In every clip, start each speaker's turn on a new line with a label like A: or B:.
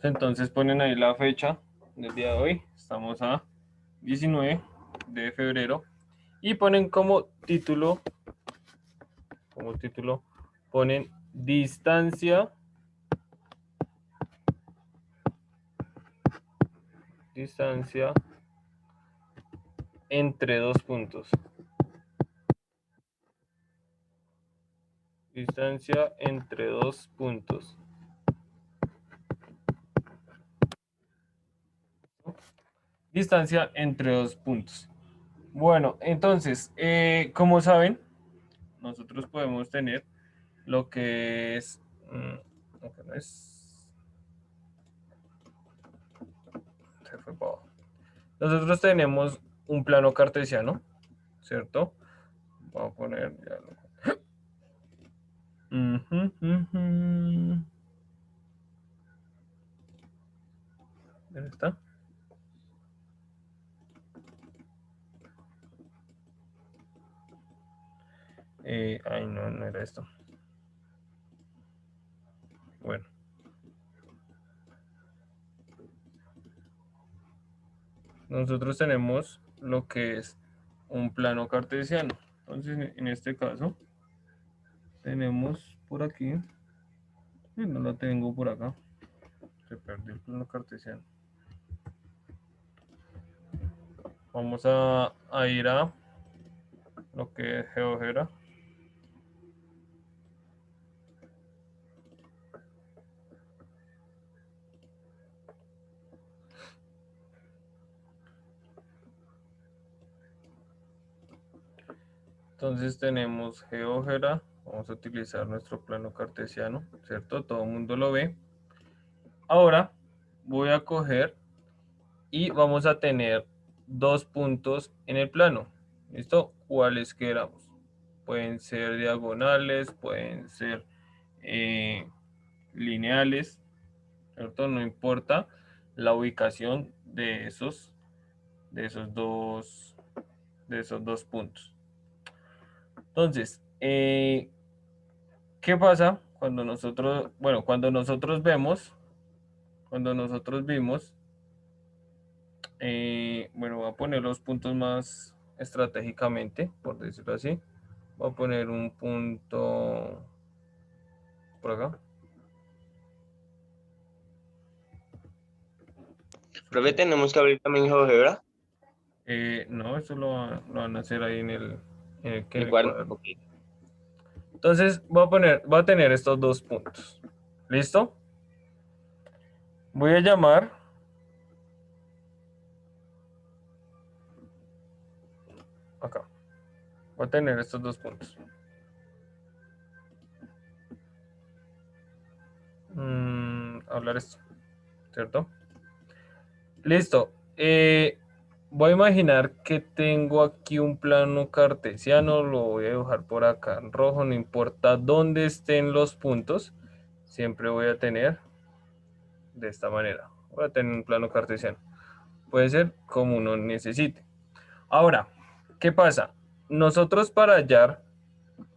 A: Entonces ponen ahí la fecha del día de hoy. Estamos a 19 de febrero. Y ponen como título, ponen distancia entre dos puntos. Distancia entre dos puntos. Distancia entre dos puntos. Bueno, entonces, como saben, nosotros podemos tener lo que es, aunque no es, se fue para abajo. Nosotros tenemos un plano cartesiano, ¿cierto? Voy a poner ya lo. ¿Dónde está? Ay, no, no era esto. Bueno. Nosotros tenemos lo que es un plano cartesiano. Entonces, en este caso, tenemos por aquí, no lo tengo por acá, se perdió el plano cartesiano. Vamos a ir a lo que es GeoGebra. Entonces tenemos GeoGebra, vamos a utilizar nuestro plano cartesiano, ¿cierto? Todo el mundo lo ve. Ahora voy a coger y vamos a tener dos puntos en el plano. ¿Listo? ¿Cuáles queramos? Pueden ser diagonales, pueden ser lineales, ¿cierto? No importa la ubicación de esos dos puntos. Entonces, ¿qué pasa cuando nosotros vimos, bueno, voy a poner los puntos más estratégicamente, por decirlo así. Voy a poner un punto por acá.
B: Profe, tenemos que abrir también GeoGebra.
A: No, eso lo van a hacer ahí en
B: El
A: el
B: cuadro.
A: cuadro.
B: Ok.
A: Entonces voy a tener estos dos puntos. ¿Listo? Voy a llamar acá. Voy a tener estos dos puntos. Hablar esto, ¿cierto? Listo. Voy a imaginar que tengo aquí un plano cartesiano. Lo voy a dibujar por acá en rojo. No importa dónde estén los puntos. Siempre voy a tener de esta manera. Voy a tener un plano cartesiano. Puede ser como uno necesite. Ahora, ¿qué pasa? Nosotros para hallar,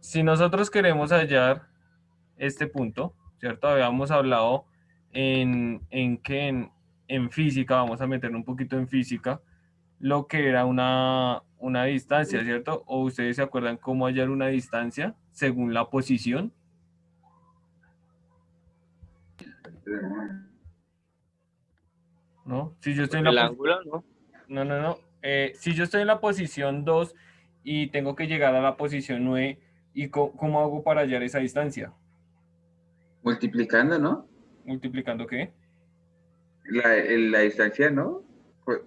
A: si nosotros queremos hallar este punto, ¿cierto? Habíamos hablado en física, vamos a meter un poquito en física, lo que era una distancia, ¿cierto? ¿O ustedes se acuerdan cómo hallar una distancia según la posición? ¿No? Si yo estoy
B: Por
A: en
B: el
A: la
B: ángulo, ¿no?
A: No. Si yo estoy en la posición 2 y tengo que llegar a la posición 9, ¿y cómo hago para hallar esa distancia?
C: Multiplicando, ¿no?
A: ¿Multiplicando qué?
C: La distancia, ¿no?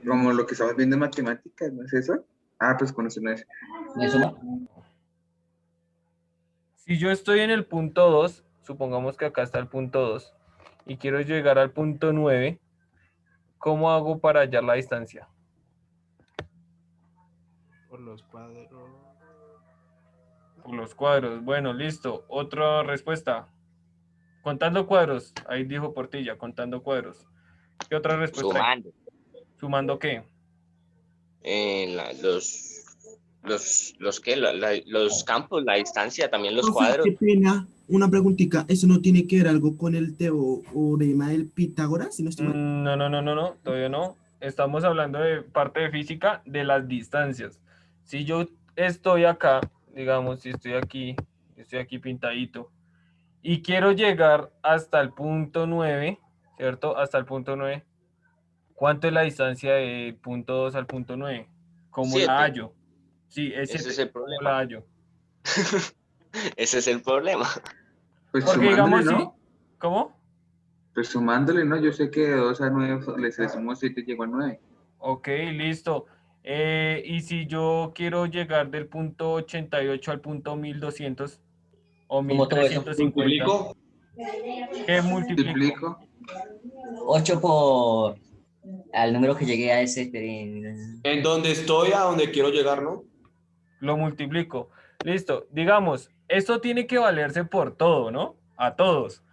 C: Como lo que estamos viendo en matemáticas, ¿no es eso? Ah, pues con eso no es. ¿No es suma?
A: Si yo estoy en el punto 2, supongamos que acá está el punto 2, y quiero llegar al punto 9, ¿cómo hago para hallar la distancia?
D: Por los cuadros.
A: Por los cuadros. Bueno, listo. Otra respuesta. Contando cuadros. Ahí dijo Portilla, contando cuadros. ¿Qué otra respuesta hay?
B: Sumando.
A: ¿Sumando qué?
B: Los campos, la distancia, también los
E: Profe,
B: cuadros.
E: qué pena.
D: Una preguntita, ¿eso no tiene que ver algo con el teorema del Pitágoras, si no estoy mal?
A: No, todavía no. Estamos hablando de parte de física de las distancias. Si yo estoy acá, digamos, si estoy aquí pintadito, y quiero llegar hasta el punto 9, ¿cierto? Hasta el punto 9. ¿Cuánto es la distancia del punto 2 al punto 9? ¿Cómo la
B: 7.
A: hallo? Sí, es
B: Ese
A: 7.
B: es el
A: ¿Cómo
B: problema.
A: la hallo?
B: Ese es el problema.
C: Pues
A: Porque
C: sumándole,
A: digamos, sí.
C: ¿no?
A: ¿Cómo?
C: Pues sumándole, ¿no? Yo sé que de 2 a 9 le sumo 7 llegó a 9.
A: Ok, listo. Y si yo quiero llegar del punto 88 al punto 1200 o
E: ¿Cómo todo eso?
A: 1350,
F: Multiplico
A: ¿qué multiplico?
C: Multiplico.
E: 8 por al número que llegué a ese.
F: en donde estoy a donde quiero llegar, ¿no?
A: Lo multiplico. Listo. Digamos, esto tiene que valerse por todo, ¿no? A todos.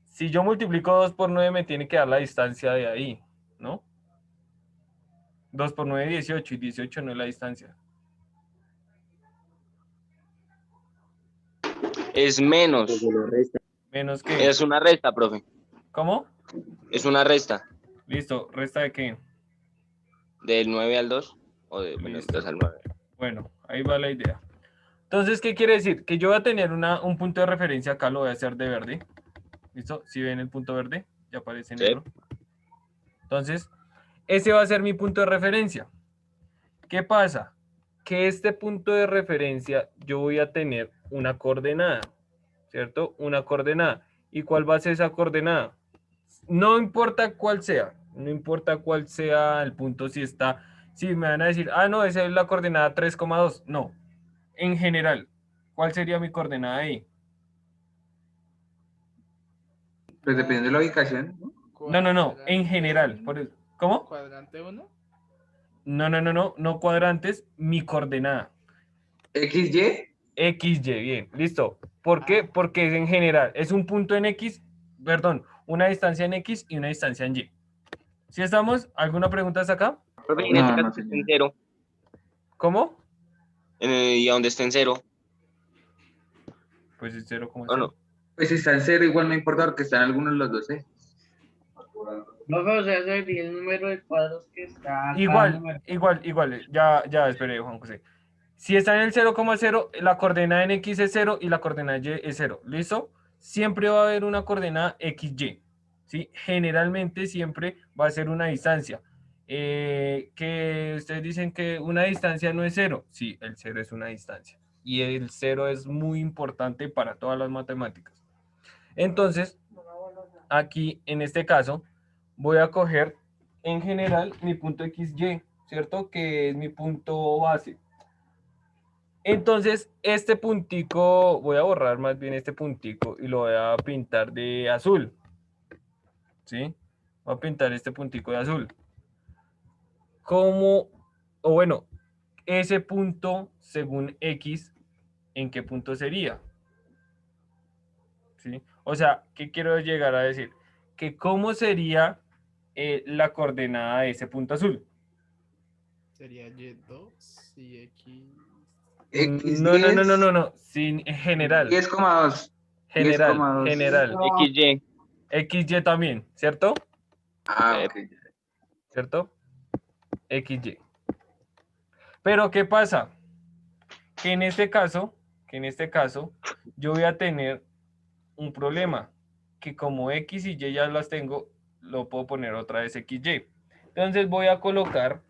A: Si yo multiplico 2 por 9 me tiene que dar la distancia de ahí, ¿no? 2 por 9, 18, y 18 no es la distancia.
B: Es menos.
A: ¿Menos qué?
B: Es una resta, profe.
A: ¿Cómo?
B: Es una resta.
A: Listo. ¿Resta de qué?
B: Del 9 al 2. O del
A: Listo.
B: 2 al 9.
A: Bueno, ahí va la idea. Entonces, ¿qué quiere decir? Que yo voy a tener un punto de referencia acá, lo voy a hacer de verde. ¿Listo? Si ven el punto verde, ya aparece
B: Sí.
A: negro. Entonces, ese va a ser mi punto de referencia. ¿Qué pasa? Que este punto de referencia yo voy a tener una coordenada, ¿cierto? Una coordenada. ¿Y cuál va a ser esa coordenada? No importa cuál sea, no importa cuál sea el punto, si me van a decir, no, esa es la coordenada 3,2. No, en general, ¿cuál sería mi coordenada ahí?
C: Pues dependiendo de la ubicación, ¿no?
A: No, en general. ¿Cómo?
G: ¿Cuadrante 1?
A: No cuadrantes, mi coordenada.
C: XY.
A: XY, bien, listo. ¿Por qué? Porque es en general, es un punto en X, perdón, una distancia en X y una distancia en Y. ¿Sí estamos? ¿Alguna pregunta hasta acá?
B: Profe, en este
C: No,
B: caso
C: no,
B: que esté
C: señor.
B: en 0.
A: ¿Cómo?
B: Y a donde esté en 0.
A: Pues es 0,
B: ¿O no?
C: Pues si está en 0, igual no importa porque están algunos de los dos, ¿eh?
G: No, pero o sea, sería el número de cuadros que está cada
A: Igual,
G: número.
A: ya, espere, Juan José. Si está en el 0,0, la coordenada en X es 0 y la coordenada Y es 0. ¿Listo? Siempre va a haber una coordenada XY. ¿Sí? Generalmente siempre va a ser una distancia. Que ustedes dicen que una distancia no es 0. Sí, el 0 es una distancia. Y el 0 es muy importante para todas las matemáticas. Entonces, aquí en este caso, voy a coger en general mi punto XY, ¿cierto? Que es mi punto base. Entonces, este puntico, voy a borrar más bien este puntico y lo voy a pintar de azul. ¿Sí? Voy a pintar este puntico de azul. Bueno, ese punto según X, ¿en qué punto sería? ¿Sí? O sea, ¿qué quiero llegar a decir? Que cómo sería la coordenada de ese punto azul.
G: Sería Y2 y X.
C: X10.
A: No. Sin general.
C: 10,2.
A: General.
C: 10,2.
B: XY.
A: XY también, ¿cierto?
C: Ok.
A: ¿Cierto? XY. Pero ¿qué pasa? Que en este caso, yo voy a tener un problema. Que como X y Y ya las tengo, lo puedo poner otra vez XY. Entonces voy a colocar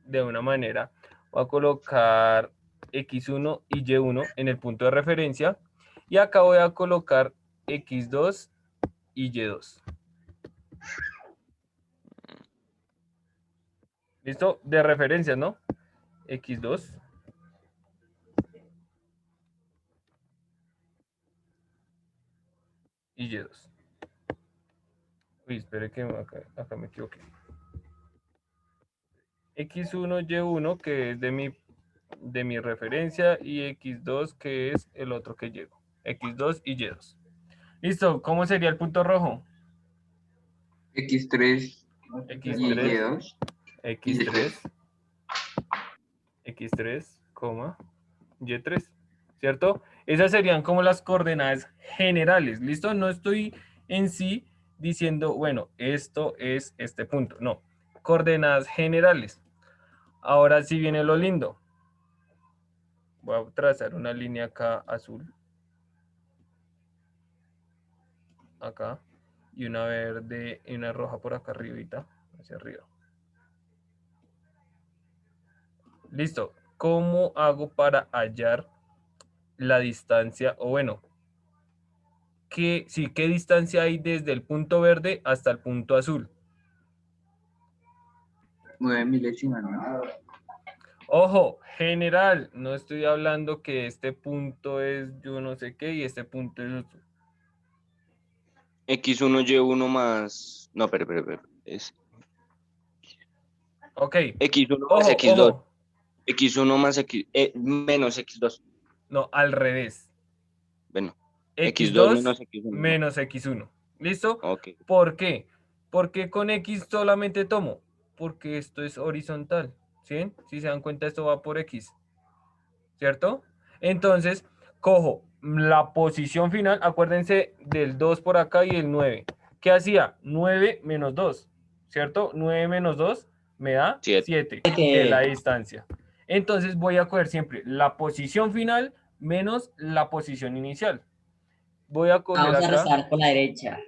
A: de una manera, voy a colocar X1 y Y1 en el punto de referencia. Y acá voy a colocar X2 y Y2. ¿Listo? De referencia, ¿no? X2. Y Y2. Uy, espere que acá me equivoqué. X1, Y1, que es de mi referencia, y X2, que es el otro que llego. X2 y Y2. Listo, ¿cómo sería el punto rojo?
C: X3 y
A: X3,
C: Y2.
A: X3, X3, coma, Y3. ¿cierto? Esas serían como las coordenadas generales, ¿listo? No estoy en sí diciendo, bueno, esto es este punto, no, coordenadas generales. Ahora sí viene lo lindo. Voy a trazar una línea acá azul. Acá. Y una verde y una roja por acá arribita, hacia arriba. Listo. ¿Cómo hago para hallar la distancia? O bueno, ¿qué distancia hay desde el punto verde hasta el punto azul?
C: 9 milésimas, ¿no?
A: Ojo, general, no estoy hablando que este punto es yo no sé qué y este punto es otro.
B: X1, Y1 más... No, pero. Es
A: Ok,
B: X1 más
A: ojo,
B: X2.
A: ojo.
B: X1 más X... menos X2.
A: No, al revés.
B: Bueno, X2
A: X2
B: menos X1, ¿no?
A: menos X1. ¿Listo?
B: Ok.
A: ¿Por qué? Porque con X solamente tomo. Porque esto es horizontal. ¿Sí? Si se dan cuenta, esto va por X. ¿Cierto? Entonces, cojo la posición final. Acuérdense del 2 por acá y el 9. ¿Qué hacía? 9 menos 2. ¿Cierto? 9 menos 2 me da
B: 7.
A: 7, que es la distancia. Entonces voy a coger siempre la posición final menos la posición inicial. Voy a coger
E: Vamos a
A: acá.
E: restar con la derecha.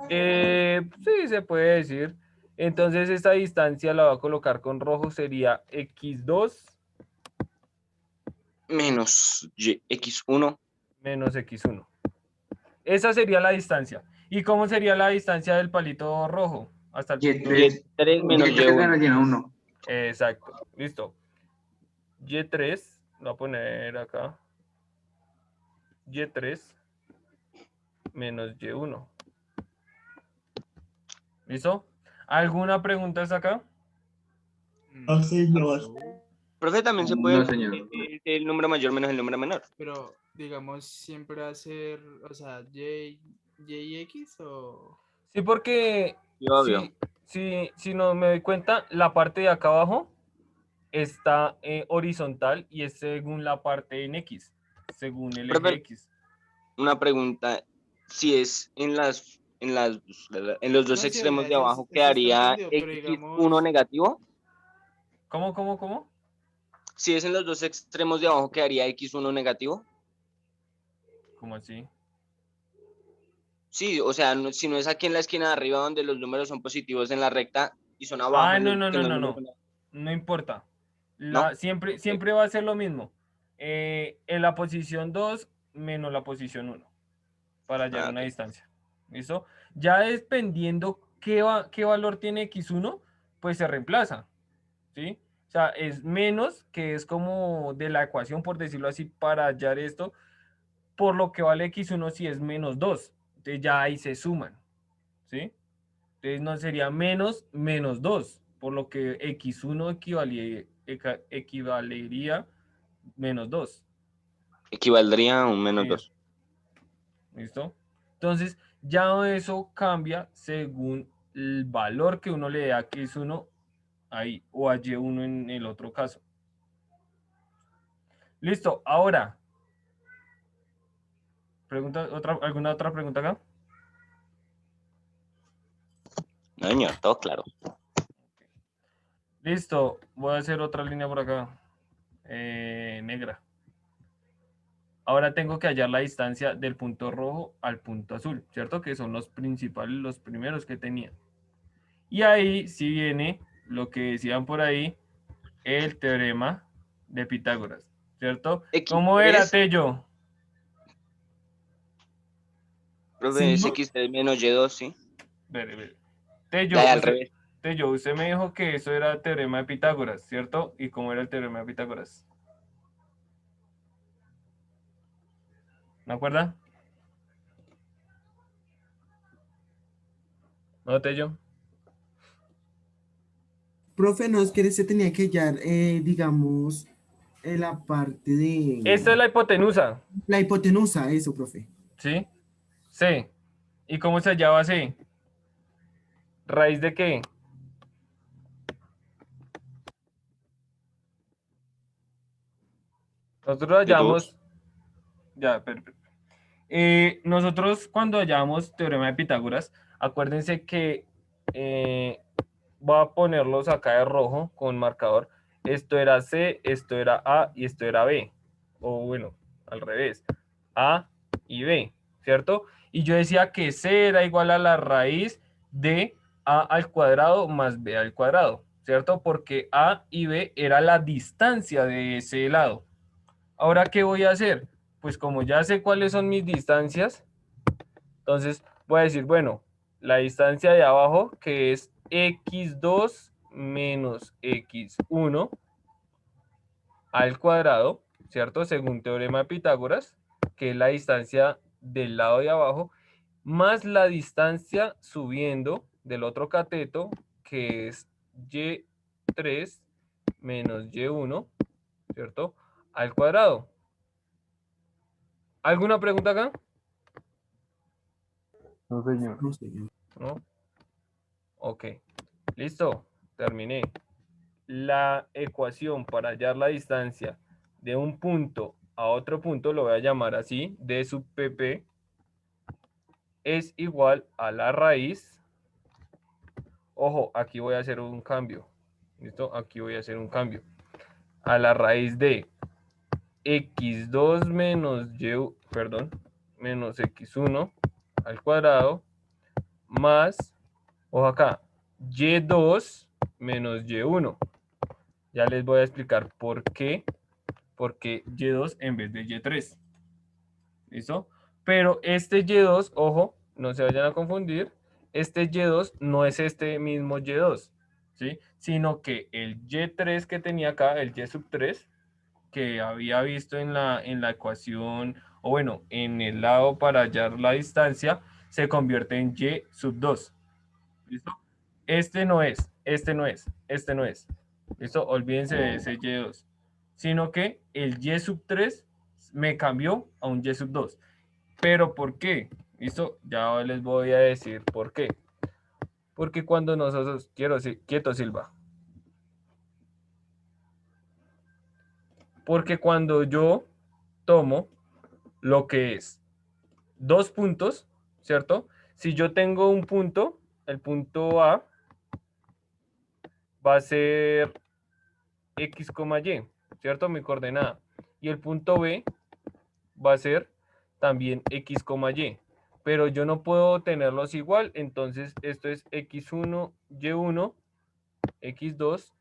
A: Sí, se puede decir. Entonces esta distancia la voy a colocar con rojo, sería x2
B: Menos X1.
A: menos x1. Esa sería la distancia. ¿Y cómo sería la distancia del palito rojo? Hasta el punto.
C: Y3,
B: Y3 menos
C: Y3 menos
B: Y1.
C: Y1.
A: Exacto. Listo. Y3, lo voy a poner acá. Y3 menos Y1. ¿Listo? ¿Alguna pregunta hasta acá?
E: No, señor.
B: Profe, también se puede
C: No, señor.
B: el número mayor menos el número menor.
H: Pero, digamos, siempre va a ser, o sea, Y y X o...
A: Sí, porque
B: Sí, obvio.
A: si no me doy cuenta, la parte de acá abajo está horizontal y es según la parte en X, según el eje
B: Profe,
A: X.
B: una pregunta. Si es en los dos
H: No, sí, o
B: extremos
H: sea,
B: de abajo,
H: eso está
B: ¿quedaría
H: entendido, pero
B: X1
H: digamos,
B: negativo?
A: ¿Cómo?
B: Si es en los dos extremos de abajo, ¿quedaría X1 negativo?
A: ¿Cómo así?
B: Sí, o sea, si no es aquí en la esquina de arriba donde los números son positivos en la recta y son abajo
A: No,
B: que los números
A: no.
B: son...
A: No importa.
B: ¿No?
A: Siempre va a ser lo mismo. En la posición 2 menos la posición 1 para hallar
B: Ah,
A: una
B: ok.
A: distancia. ¿Listo? Ya dependiendo qué valor tiene X1, pues se reemplaza. ¿Sí? O sea, es menos, que es como de la ecuación, por decirlo así, para hallar esto, por lo que vale X1 si es menos 2. Entonces ya ahí se suman. ¿Sí? Entonces no sería menos 2, por lo que X1 equivalería menos 2.
B: Equivaldría a un menos
A: Sí,
B: 2.
A: ¿listo? Entonces ya eso cambia según el valor que uno le dé a X1 ahí o a Y1 en el otro caso. Listo, ahora, ¿alguna otra pregunta acá?
B: No, señor, todo claro.
A: Listo, voy a hacer otra línea por acá, negra. Ahora tengo que hallar la distancia del punto rojo al punto azul, ¿cierto? Que son los principales, los primeros que tenía. Y ahí sí viene lo que decían por ahí, el teorema de Pitágoras, ¿cierto? ¿Cómo era,
B: X3,
A: Tello?
B: profe, es
D: Señor,
B: X3 menos Y2, ¿sí?
A: Ve.
B: Ya,
A: Tello,
B: ya, al revés.
A: Usted me dijo que eso era el teorema de Pitágoras, ¿cierto? ¿Y cómo era el teorema de Pitágoras? ¿Me acuerda? ¿No, Tello?
D: profe, no es que se tenía que hallar, digamos, la parte
A: Esta es
D: de
A: la hipotenusa,
D: la hipotenusa, eso, profe.
A: ¿sí? C. ¿Y cómo se hallaba C? ¿Raíz de qué? Nosotros
F: De
A: hallamos, ya, nosotros cuando hallamos teorema de Pitágoras, acuérdense que voy a ponerlos acá de rojo con marcador. Esto era C, esto era A y esto era B. O bueno, al revés. A y B, ¿cierto? Y yo decía que C era igual a la raíz de A al cuadrado más B al cuadrado, ¿cierto? Porque A y B era la distancia de ese lado. Ahora, ¿qué voy a hacer? Pues como ya sé cuáles son mis distancias, entonces voy a decir, bueno, la distancia de abajo, que es x2 menos x1 al cuadrado, ¿cierto? Según teorema de Pitágoras, que es la distancia del lado de abajo, más la distancia subiendo del otro cateto, que es y3 menos y1, ¿cierto? Al cuadrado. ¿Alguna pregunta acá?
D: No sé.
A: ¿No? Ok. Listo. Terminé. La ecuación para hallar la distancia de un punto a otro punto, lo voy a llamar así, d sub pp, es igual a la raíz. Ojo, aquí voy a hacer un cambio. ¿Listo? Aquí voy a hacer un cambio. A la raíz de x2 menos menos x1 al cuadrado más, ojo acá, y2 menos y1. Ya les voy a explicar por qué y2 en vez de y3. ¿Listo? Pero este y2, ojo, no se vayan a confundir, este y2 no es este mismo y2, ¿sí? Sino que el y3 que tenía acá, el y sub 3, que había visto en la ecuación, o bueno, en el lado para hallar la distancia, se convierte en y sub 2. ¿Listo? Este no es, este no es, este no es. ¿Listo? Olvídense de ese y2. Sino que el y sub 3 me cambió a un y sub 2. ¿Pero por qué? ¿Listo? Ya les voy a decir por qué. Porque cuando nosotros... Quieto, Silva. Porque cuando yo tomo lo que es 2 puntos, ¿cierto? Si yo tengo un punto, el punto A va a ser x, y, ¿cierto? Mi coordenada. Y el punto B va a ser también x, y. Pero yo no puedo tenerlos igual, entonces esto es x1, y1, x2,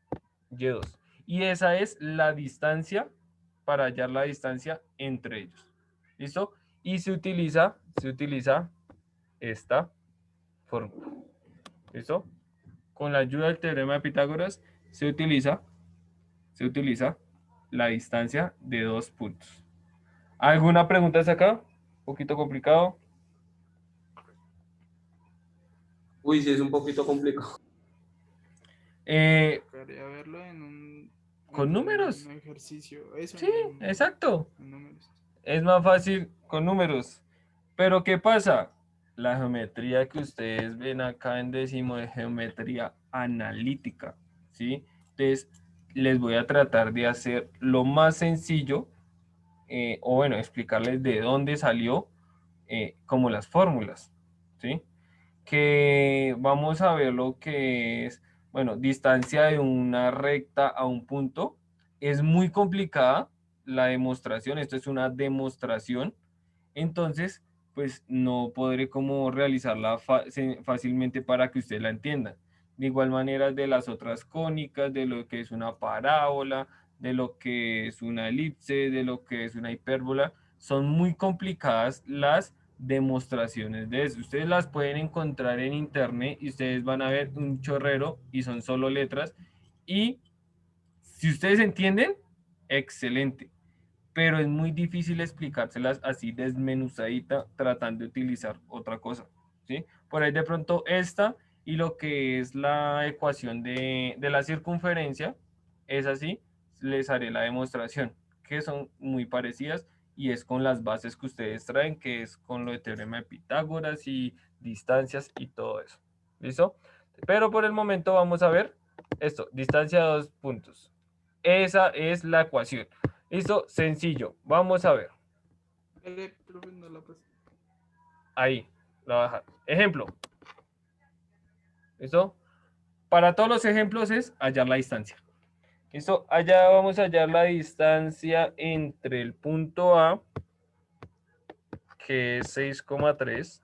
A: y2. Y esa es la distancia para hallar la distancia entre ellos. ¿Listo? Y se utiliza esta fórmula. ¿Listo? Con la ayuda del teorema de Pitágoras se utiliza la distancia de 2 puntos. ¿Alguna pregunta hasta acá? Un poquito complicado.
F: Uy, sí, es un poquito complicado.
H: Tocaría verlo en un,
A: ¿Con
H: en
A: números?
H: un ejercicio. Eso,
A: Sí, exacto.
H: en números.
A: Es más fácil con números. Pero ¿qué pasa? La geometría que ustedes ven acá en décimo de geometría analítica, ¿sí? Entonces, les voy a tratar de hacer lo más sencillo, o bueno, explicarles de dónde salió, como las fórmulas, ¿sí? Que vamos a ver lo que es, bueno, distancia de una recta a un punto. Es muy complicada la demostración, esto es una demostración, entonces, pues no podré como realizarla fácilmente para que ustedes la entiendan. De igual manera de las otras cónicas, de lo que es una parábola, de lo que es una elipse, de lo que es una hipérbola, son muy complicadas las demostraciones de eso. Ustedes las pueden encontrar en internet y ustedes van a ver un chorrero y son solo letras. Y si ustedes entienden, excelente, pero es muy difícil explicárselas así desmenuzadita tratando de utilizar otra cosa, ¿sí? Por ahí de pronto esta y lo que es la ecuación de la circunferencia, es así, les haré la demostración, que son muy parecidas y es con las bases que ustedes traen, que es con lo de teorema de Pitágoras y distancias y todo eso, ¿listo? Pero por el momento vamos a ver esto, distancia de 2 puntos. Esa es la ecuación. ¿Listo? Sencillo. Vamos a ver.
H: Profe, no la pasé.
A: Ahí. La voy a dejar. Ejemplo. ¿Listo? Para todos los ejemplos es hallar la distancia. ¿Listo? Allá vamos a hallar la distancia entre el punto A, que es 6,3,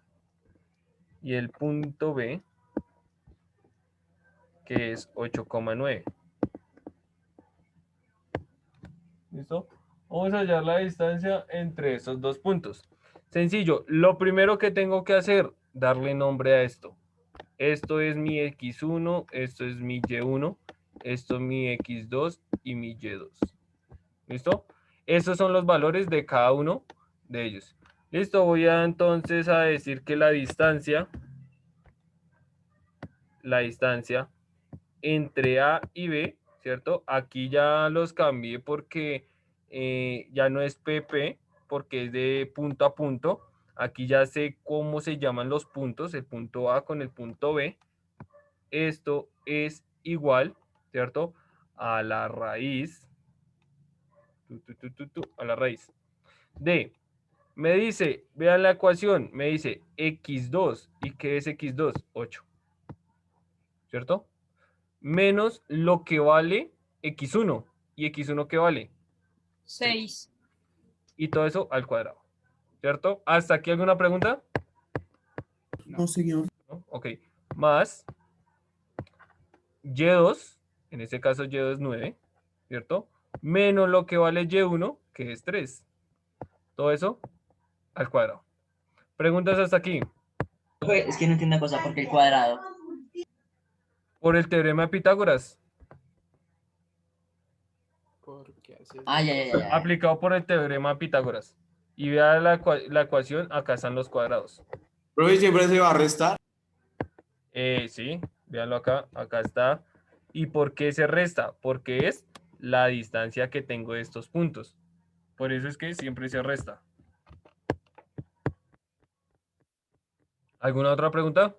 A: y el punto B, que es 8,9. ¿Listo? Vamos a hallar la distancia entre esos dos puntos. Sencillo. Lo primero que tengo que hacer, darle nombre a esto. Esto es mi X1, esto es mi Y1, esto es mi X2 y mi Y2. ¿Listo? Estos son los valores de cada uno de ellos. Listo, voy a entonces a decir que la distancia entre A y B, ¿cierto? Aquí ya los cambié porque ya no es PP, porque es de punto a punto. Aquí ya sé cómo se llaman los puntos, el punto A con el punto B. Esto es igual, ¿cierto? A la raíz, a la raíz de, me dice, vean la ecuación, me dice x2, ¿y qué es x2? 8, ¿cierto? Menos lo que vale x1, ¿y x1 qué vale?
I: 6.
A: Y todo eso al cuadrado, ¿cierto? ¿Hasta aquí alguna pregunta?
D: No, señor.
A: ¿No? Ok, más y2, en este caso y2 es 9, ¿cierto? Menos lo que vale y1, que es 3. Todo eso al cuadrado. ¿Preguntas hasta aquí?
E: Profe, es que no entiendo una cosa, ¿por qué el cuadrado?
A: Por el teorema de Pitágoras,
H: Porque así es
E: Ah,
H: la
E: ya, ya,
H: cosa.
E: ya.
A: aplicado por el teorema de Pitágoras. Y vea la ecuación, acá están los cuadrados.
F: Profe, siempre se va a restar.
A: Sí, véanlo acá, acá está. ¿Y por qué se resta? Porque es la distancia que tengo de estos puntos. Por eso es que siempre se resta. ¿Alguna otra pregunta?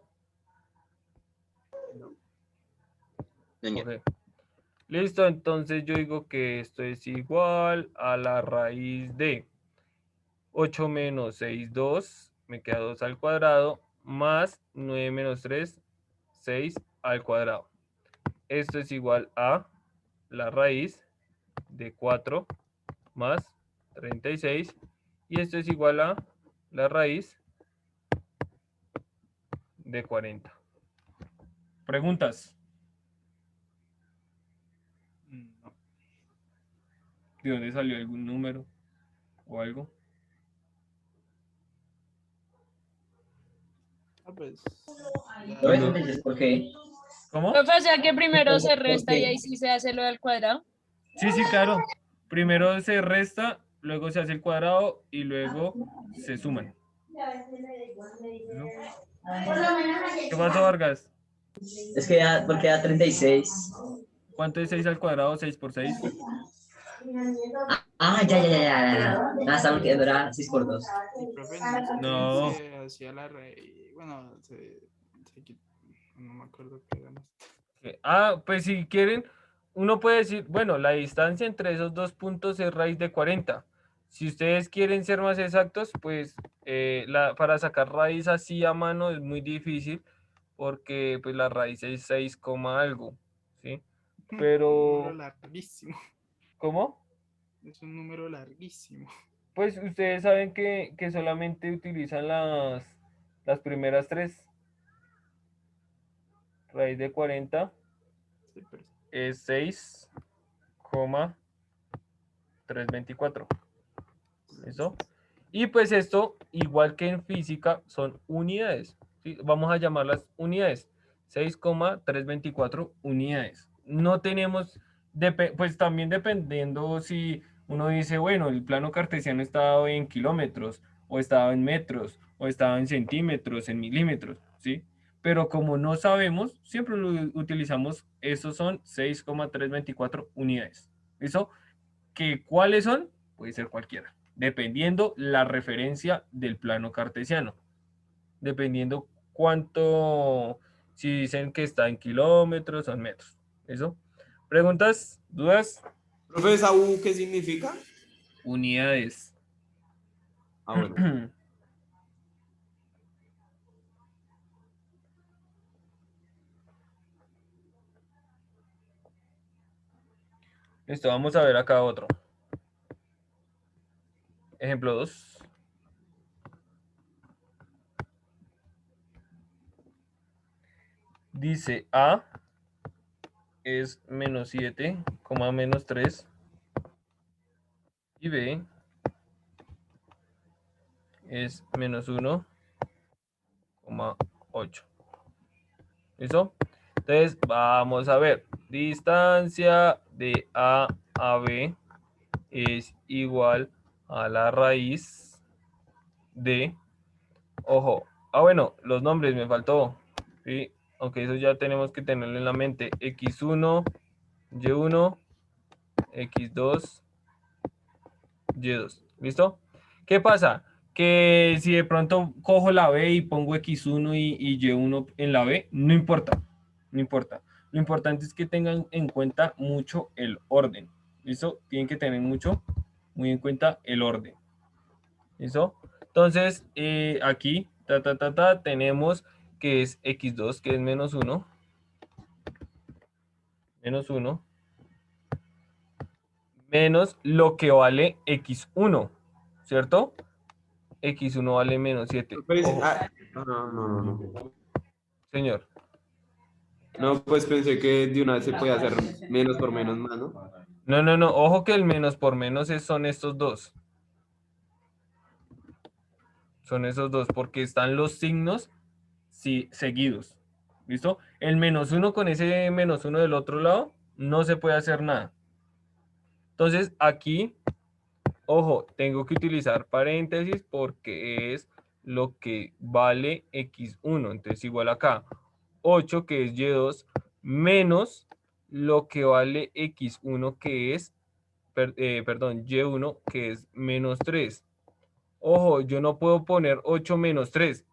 B: Señor.
A: Ok. Listo, entonces yo digo que esto es igual a la raíz de 8 menos 6, 2, me queda 2 al cuadrado, más 9 menos 3, 6 al cuadrado. Esto es igual a la raíz de 4 más 36, y esto es igual a la raíz de 40. ¿Preguntas?
H: No.
A: ¿De dónde salió algún número o algo?
H: Ah, pues.
E: Profe,
A: No.
E: entonces, ¿por qué?
A: ¿Cómo?
I: Profe, o sea que primero se
E: ¿Por
I: resta y
E: qué?
I: ahí sí se hace lo del cuadrado.
A: Sí, sí, claro. Primero se resta, luego se hace el cuadrado y luego se suman. ¿No? ¿Qué pasó, Vargas?
E: Es que da, porque da 36.
A: ¿Cuánto es 6 al cuadrado? 6 por 6.
E: Ah, ya, ya, ya, ya, ya. Ah, estaba olvidando, era 6 por 2.
H: El profe no sé
A: No.
H: qué se hacía la raíz. Bueno, no me acuerdo qué era más.
A: Ah, pues si quieren, uno puede decir, bueno, la distancia entre esos dos puntos es raíz de 40. Si ustedes quieren ser más exactos, pues para sacar raíz así a mano es muy difícil porque pues la raíz es 6, algo, ¿sí?
H: Un
A: Pero,
H: número larguísimo.
A: ¿cómo?
H: Es un número larguísimo.
A: Pues ustedes saben que solamente utilizan las primeras tres. Raíz de 40
H: Sí, pero
A: es 6,324. ¿Listo? Y pues esto, igual que en física, son unidades, ¿sí? Vamos a llamarlas unidades. 6,324 unidades. No tenemos, pues también dependiendo si uno dice, bueno, el plano cartesiano estaba en kilómetros, o estaba en metros, o estaba en centímetros, en milímetros, ¿sí? Pero como no sabemos, siempre lo utilizamos, esos son 6,324 unidades. ¿Listo? ¿Que cuáles son? Puede ser cualquiera, dependiendo la referencia del plano cartesiano, dependiendo cuánto, si dicen que está en kilómetros o en metros. ¿Eso? ¿Preguntas? ¿Dudas?
F: Profe, ¿esa U qué significa?
A: unidades.
F: Ah, bueno.
A: Listo, vamos a ver acá otro. Ejemplo 2. Dice A es menos 7, menos 3. Y B es menos 1,8. ¿Listo? Entonces, vamos a ver. Distancia de A a B es igual a la raíz de... Ojo. Bueno, los nombres me faltó. ¿Sí? Aunque eso ya tenemos que tenerlo en la mente. X1, Y1, X2, Y2. ¿Listo? ¿Qué pasa? Que si de pronto cojo la B y pongo X1 y Y1 en la B, no importa. No importa. Lo importante es que tengan en cuenta mucho el orden. ¿Listo? Tienen que tener muy en cuenta el orden. ¿Listo? Entonces, aquí, tenemos que es X2, que es menos 1. Menos 1. Menos lo que vale X1. ¿Cierto? X1 vale menos 7.
F: Pues,
A: Ojo,
F: no.
A: señor.
F: No, pues pensé que de una vez se podía hacer menos por menos más, ¿no?
A: No. Ojo que el menos por menos son estos dos. Son esos dos porque están los signos seguidos. ¿Listo? El menos 1 con ese menos 1 del otro lado no se puede hacer nada. Entonces aquí, ojo, tengo que utilizar paréntesis porque es lo que vale X1. Entonces igual acá, 8 que es Y2 menos lo que vale X1 que es, perdón, Y1 que es menos 3. Ojo, yo no puedo poner 8 menos 3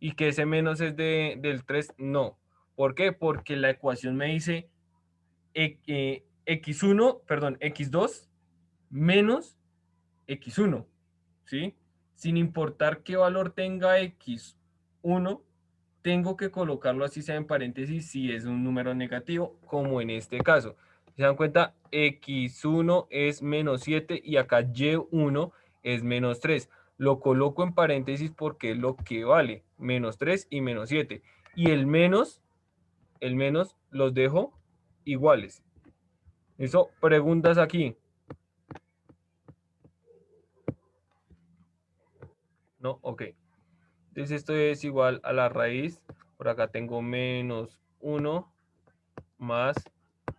A: y que ese menos es del 3, no. ¿Por qué? Porque la ecuación me dice X1, perdón, X2 menos X1, ¿sí? Sin importar qué valor tenga X1, tengo que colocarlo así sea en paréntesis si es un número negativo, como en este caso. ¿Se dan cuenta? X1 es menos 7 y acá Y1 es menos 3. Lo coloco en paréntesis porque es lo que vale, menos 3 y menos 7. Y el menos los dejo iguales. ¿Listo? Preguntas aquí. ¿No? Ok. Entonces esto es igual a la raíz. Por acá tengo menos 1 más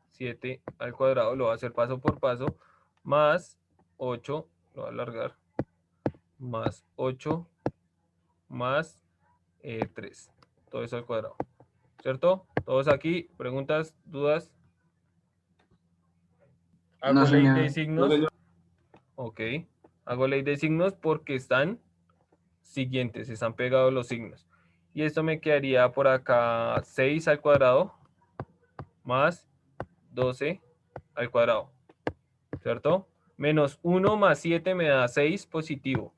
A: 7 al cuadrado. Lo voy a hacer paso por paso. Más 8. Lo voy a alargar. Más 8 más 3. Todo eso al cuadrado. ¿Cierto? Todos aquí. ¿Preguntas? ¿Dudas? Hago
C: No,
A: ley de
C: señor.
A: signos. Ok. Hago ley de signos porque están siguientes. Están pegados los signos. Y esto me quedaría por acá 6 al cuadrado más 12 al cuadrado. ¿Cierto? Menos 1 más 7 me da 6 positivo.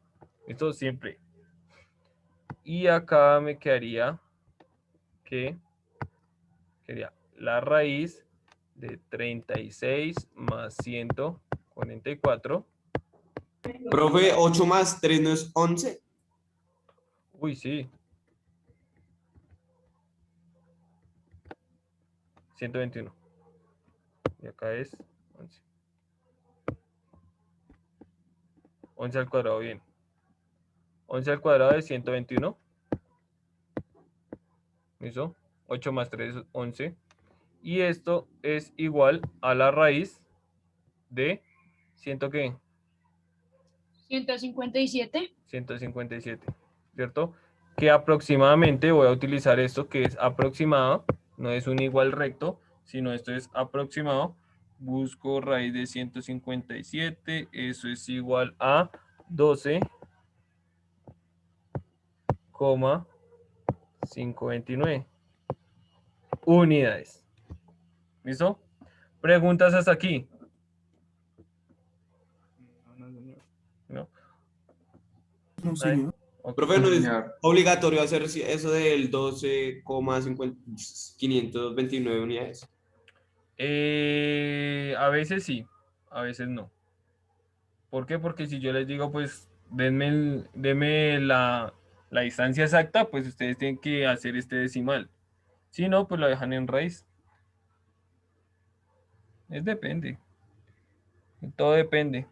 A: Esto siempre. Y acá me quedaría que sería la raíz de 36 más 144.
F: Profe, 8 más 3 no es 11.
A: Uy, sí. 121. Y acá es 11. 11 al cuadrado, bien. 11 al cuadrado de 121. ¿Listo? 8 más 3 es 11. Y esto es igual a la raíz de 100, ¿qué?
I: 157.
A: 157, ¿cierto? Que aproximadamente voy a utilizar esto que es aproximado, no es un igual recto, sino esto es aproximado. Busco raíz de 157, eso es igual a 12,529 unidades. ¿Listo? Preguntas hasta aquí.
H: No, señor.
D: No, señor.
A: Ok.
F: Profe, no es
C: Señor.
F: obligatorio hacer eso del 12,529 unidades.
A: A veces sí, a veces no. ¿Por qué? Porque si yo les digo, pues, denme la distancia exacta, pues ustedes tienen que hacer este decimal. Si no, pues lo dejan en raíz. Depende. Todo depende.